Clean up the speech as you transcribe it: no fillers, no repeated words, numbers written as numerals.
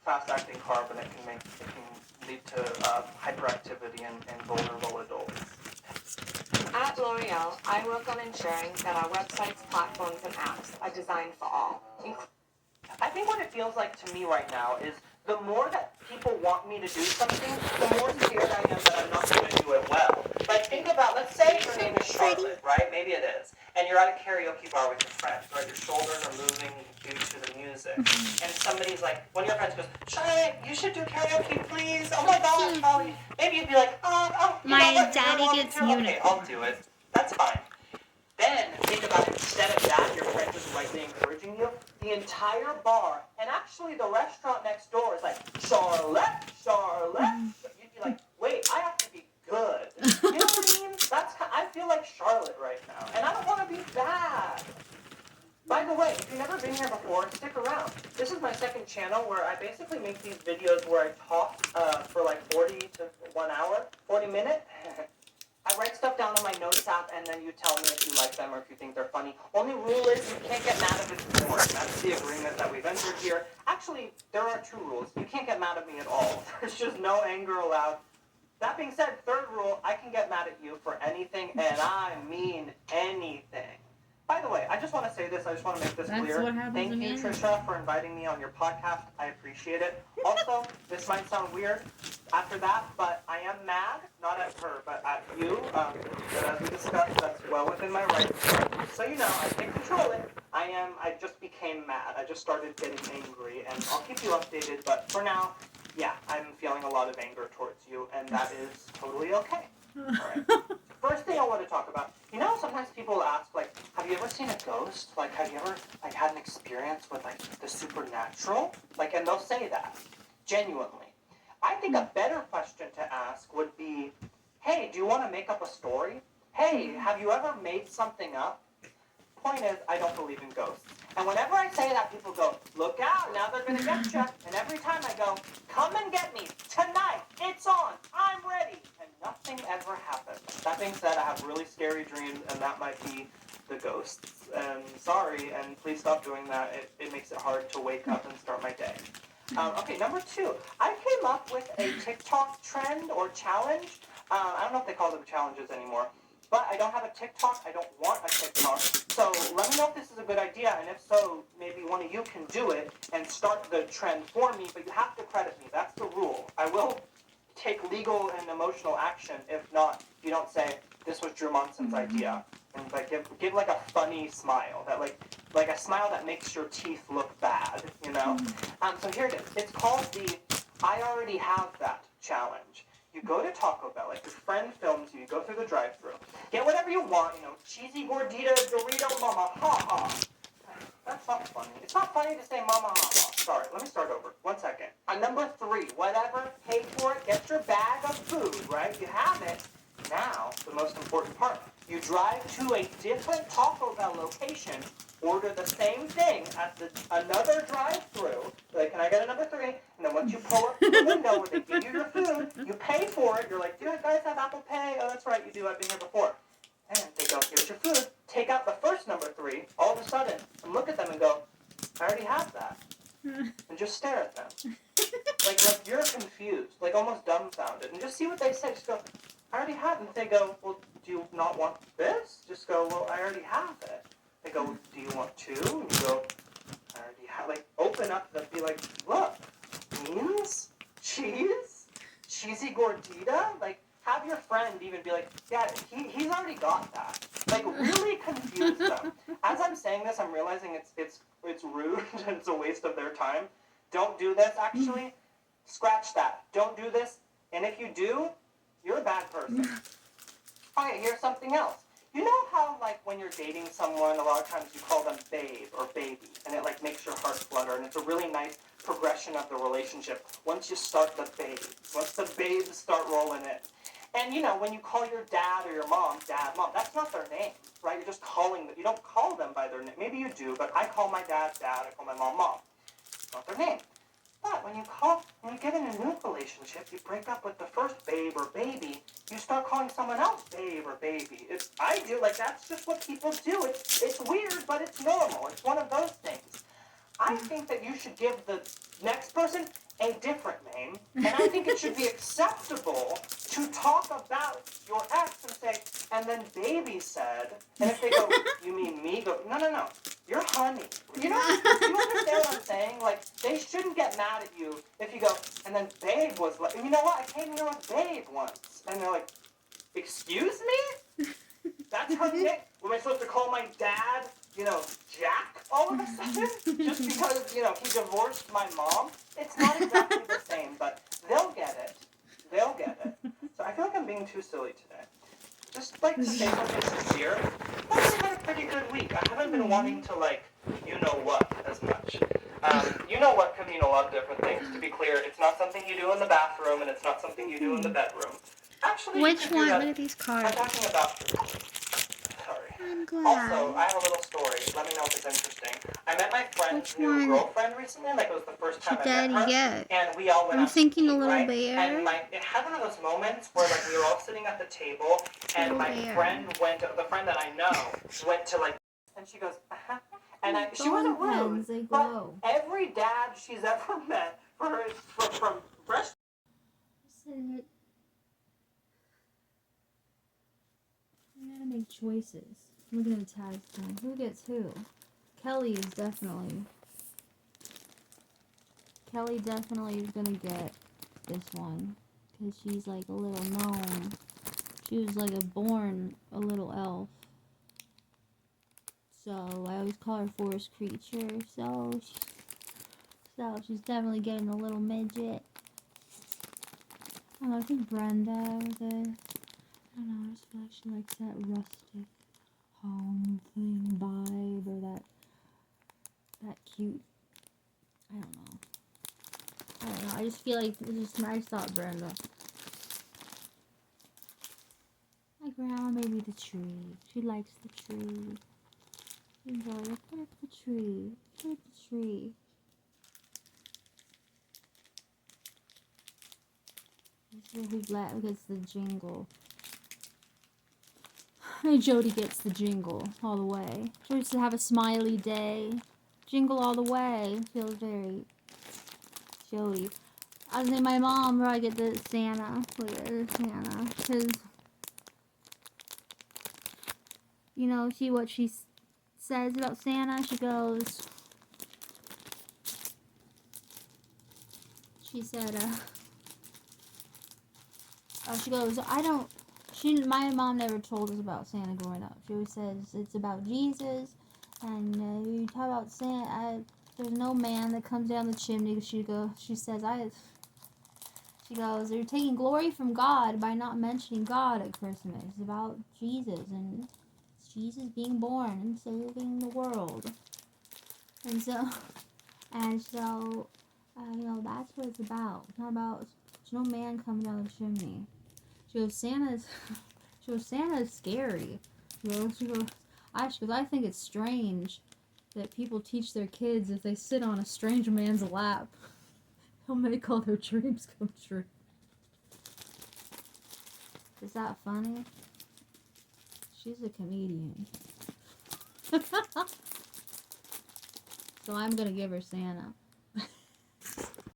fast-acting carb, and it can lead to hyperactivity in vulnerable adults. At L'Oreal, I work on ensuring that our websites, platforms, and apps are designed for all. I think what it feels like to me right now is the more that people want me to do something, the more scared I am that I'm not going to do it well. Like, think about, let's say your name is Charlotte, right? Maybe it is. And you're at a karaoke bar with your friends, right? Your shoulders are moving due to the music. And somebody's like, one of your friends goes, Charlotte, you should do karaoke, please. Oh my gosh, Holly. Maybe you'd be like, My daddy gets unicorn. Okay, I'll do it. That's fine. Then, think about it, instead of that, your friend is lightly encouraging you. The entire bar, and actually the restaurant next door is like, Charlotte. You'd be like, wait, I have to be good. You know what I mean? I feel like Charlotte right now, and I don't want to be bad. By the way, if you've never been here before, stick around. This is my second channel where I basically make these videos where I talk for like 40 to 1 hour, 40 minutes. I write stuff down on my notes app, and then you tell me if you like them or if you think they're funny. Only rule is you can't get mad if it's boring. That's the agreement that we've entered here. Actually, there are 2 rules. You can't get mad at me at all. There's just no anger allowed. That being said, third rule, I can get mad at you for anything, and I mean anything. By the way, I just want to say this. I just want to make this clear. Thank you, Trisha, for inviting me on your podcast. I appreciate it. Also, this might sound weird after that, but I am mad, not at her, but at you. But as we discussed, that's well within my rights. So you know, I can control it. I just became mad. I just started getting angry, and I'll keep you updated. But for now, yeah, I'm feeling a lot of anger towards you, and that is totally okay. All right. First thing I want to talk about, you know, sometimes people ask, like, have you ever seen a ghost? Like, have you ever, like, had an experience with, like, the supernatural? Like, and they'll say that, genuinely. I think a better question to ask would be, hey, do you want to make up a story? Hey, have you ever made something up? Point is, I don't believe in ghosts. And whenever I say that, people go, look out, now they're going to get you. And every time I go, come and get me, tonight, it's on, I'm ready. And nothing ever happens. That being said, I have really scary dreams, and that might be the ghosts. And sorry, and please stop doing that. It makes it hard to wake up and start my day. Okay, number 2. I came up with a TikTok trend or challenge. I don't know if they call them challenges anymore. But I don't have a TikTok. I don't want a TikTok. So let me know if this is a good idea. And if so, maybe one of you can do it and start the trend for me. But you have to credit me. That's the rule. I will take legal and emotional action if not, you don't say, this was Drew Monson's idea. And like give like a funny smile. That like a smile that makes your teeth look bad, you know? So here it is. It's called the I Already Have That challenge. You go to Taco Bell, like your friend films you, you go through the drive-thru, get whatever you want, you know, cheesy gordita, Dorito, mama, ha-ha. That's not funny. It's not funny to say mama, ha-ha. Sorry, let me start over. 1 second. Number 3, whatever, pay for it, get your bag of food, right? You have it. Now, the most important part. You drive to a different Taco Bell location, order the same thing at another drive-thru. Like, can I get a number 3? And then once you pull up to the window where they give you your food, you pay for it. You're like, do you guys have Apple Pay? Oh, that's right, you do. I've been here before. And they go, here's your food. Take out the first number 3, all of a sudden, and look at them and go, I already have that. And just stare at them. Like you're confused, like almost dumbfounded. And just see what they say. Just go, I already have it. And they go, well, do you not want this? Just go, well, I already have it. They go, do you want 2? And you go, I already have, like, open up the, be like, look, beans, cheese, cheesy gordita, like, have your friend even be like, yeah, he's already got that. Like, really confuse them. As I'm saying this, I'm realizing it's rude and it's a waste of their time. Don't do this, actually. Scratch that. Don't do this. And if you do, you're a bad person. Okay, here's something else. You know how, like, when you're dating someone, a lot of times you call them babe or baby, and it, like, makes your heart flutter, and it's a really nice progression of the relationship once you start the babes, once the babes start rolling in. And, you know, when you call your dad or your mom, dad, mom, that's not their name, right? You're just calling them. You don't call them by their name. Maybe you do, but I call my dad, dad. I call my mom, mom. It's not their name. But when you get in a new relationship, you break up with the first babe or baby, you start calling someone else babe or baby. I do, like, that's just what people do. It's weird, but it's normal. It's one of those things. I think that you should give the next person a different name, and I think it should be acceptable to talk about your ex and say, and then baby said, and if they go, you mean me? Go, no, no, no, you're honey. You know, you understand what I'm saying? Like, they shouldn't get mad at you if you go, and then babe was like, you know what, I came here with babe once. And they're like, excuse me? That's her name? Am I supposed to call my dad, you know, Jack all of a sudden? Just because, you know, he divorced my mom? It's not exactly the same, but they'll get it. They'll get it. So I feel like I'm being too silly today. Just like to say something sincere. I've actually had a pretty good week. I haven't been wanting to, like, you know what as much. You know what could mean a lot of different things. To be clear, it's not something you do in the bathroom, and it's not something you do in the bedroom. Actually, Which one? that. Look at these I'm cards. talking about. Sorry. I'm glad. Also, I have a little story. Let me know if it's interesting. I met my friend's Which new one? girlfriend recently. Like, it was the first time I met her. Yet. And we all went I'm out thinking to eat, a little right? bear. And it had one of those moments where, like, we were all sitting at the table, and Little my bear. friend the friend that I know, went to, like, and she goes, uh-huh. And she wasn't rude, They but glow. every dad she's ever met from breast. You gotta make choices. Look at the tags now. Who gets who? Kelly is definitely is gonna get this one. Because she's like a little gnome. She was like a little elf. So I always call her forest creature. So she's definitely getting a little midget. I think Brenda I don't know, I just feel like she likes that rustic home thing vibe, or that cute, I don't know, I just feel like it's just nice. Thought Brenda. My grandma made me the tree. She likes the tree. Enjoy it. Put up the tree. Put up the tree. Who gets the jingle? Jody gets the jingle all the way. Jody used to have a smiley day. Jingle all the way. Feels very Jody. I was saying my mom probably get the Santa. Look at the Santa. Because, you know, see what she says about Santa? She goes, she said, she goes, my mom never told us about Santa growing up. She always says it's about Jesus, and you talk about Santa, there's no man that comes down the chimney. She says, you're taking glory from God by not mentioning God at Christmas. It's about Jesus, and it's Jesus being born and saving the world. And so, you know, that's what it's about. It's not about, there's no man coming down the chimney. She goes, Santa's scary. She goes, I think it's strange that people teach their kids if they sit on a strange man's lap, he'll make all their dreams come true. Is that funny? She's a comedian. So I'm gonna give her Santa.